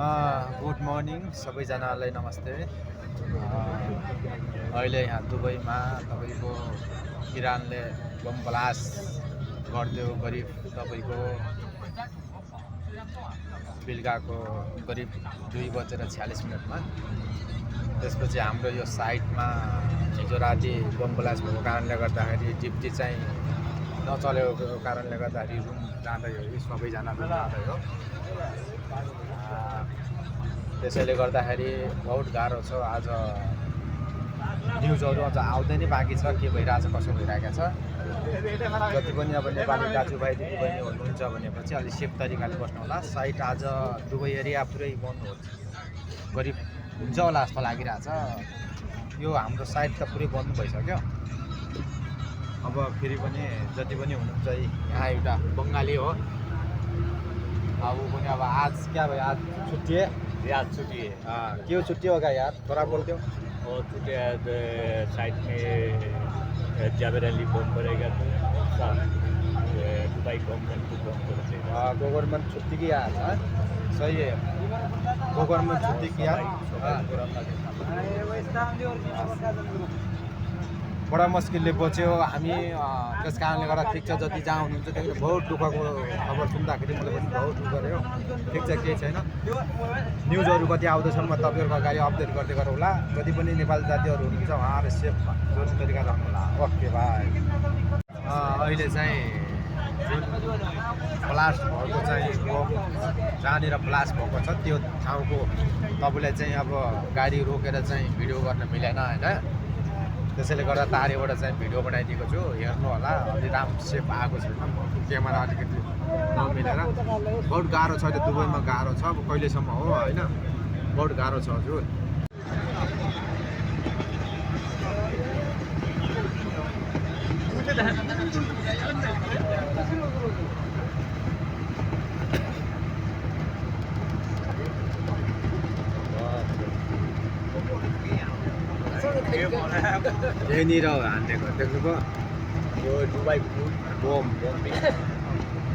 Good morning सबैजनालाई नमस्ते। अहिले यहाँ दुबईमा तपाईँको इरानले बम ब्लास्ट गरिदियो करिब तपाईँको बेलुकाको करिब 2:46 त्यसपछि हाम्रो यो साइटमा हिजो राति बम ब्लास्ट भएको कारणले गर्दाखेरि ड्युटी चाहिँ नचलेको कारणले गर्दाखेरि रुम जाँदै हो, सबैजना रुम जाँदै हो। त्यसैले गर्दाखेरि बहुत गाह्रो छ। आज न्युजहरू अझ आउँदै नै बाँकी छ, के भइरहेछ कसो भइरहेको छ। जति पनि अब नेपाली दाजुभाइ दिदीबहिनी हुनुहुन्छ भनेपछि अलिक सेफ तरिकाले बस्नु होला। साइट आज दुबई एरिया पुरै बन्द करिब हुन्छ होला जस्तो लागिरहेछ। यो हाम्रो साइट त पुरै बन्द भइसक्यो। अब फेरि पनि जति पनि हुनुहुन्छ यहाँ एउटा बङ्गाली हो, अब वो पनि अब आज क्या भाई आज छुट्टी है? आज छुट्टी है। क्यों छुट्टी होगा यार, थोड़ा बोलते हो? और छुट्टी है तो साइड में जावेद अली बम करेगा तो दुबई गवर्नमेंट को बम करेगा। गवर्नमेंट छुट्टी किया है, सही है, गवर्नमेंट छुट्टी किया। बडा मुस्किलले बच्यो हामी। त्यस कारणले गर्दा ठिक छ, जति जहाँ हुनुहुन्छ त्यही बहुत दुःखको खबर सुन्दाखेरि मैले पनि बहुत दुःख गऱ्यो। ठिक छ, केही छैन। न्युजहरू कति आउँदैछन् म तपाईँहरूको अगाडि अपडेट गर्दै गरौँ होला। जति पनि नेपाली जातिहरू हुनुहुन्छ उहाँहरू सेफ जुन तरिका रहनु होला। Okay by. अहिले चाहिँ जुन ब्लास्ट भएको चाहिँ जहाँनिर ब्लास्ट भएको छ त्यो ठाउँको तपाईँलाई चाहिँ अब गाडी रोकेर चाहिँ भिडियो गर्न मिलेन होइन। त्यसैले गर्दा तारेबाट चाहिँ भिडियो बनाइदिएको छु, हेर्नु होला। अलि राम्रो सेफ आएको छैन, क्यामेरा अलिकति नमिलेर। बहुत गाह्रो छ, त्यो दुबईमा गाह्रो छ। अब कहिलेसम्म हो होइन, बहुत गाह्रो छ हजुर। यहीँनिर हानिदिएको देख्नुभयो, यो दुबई बम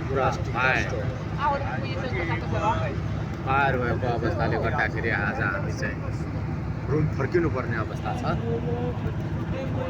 पुरा फायर भएको अवस्थाले गर्दाखेरि आज हामी चाहिँ रुम फर्किनुपर्ने अवस्था छ।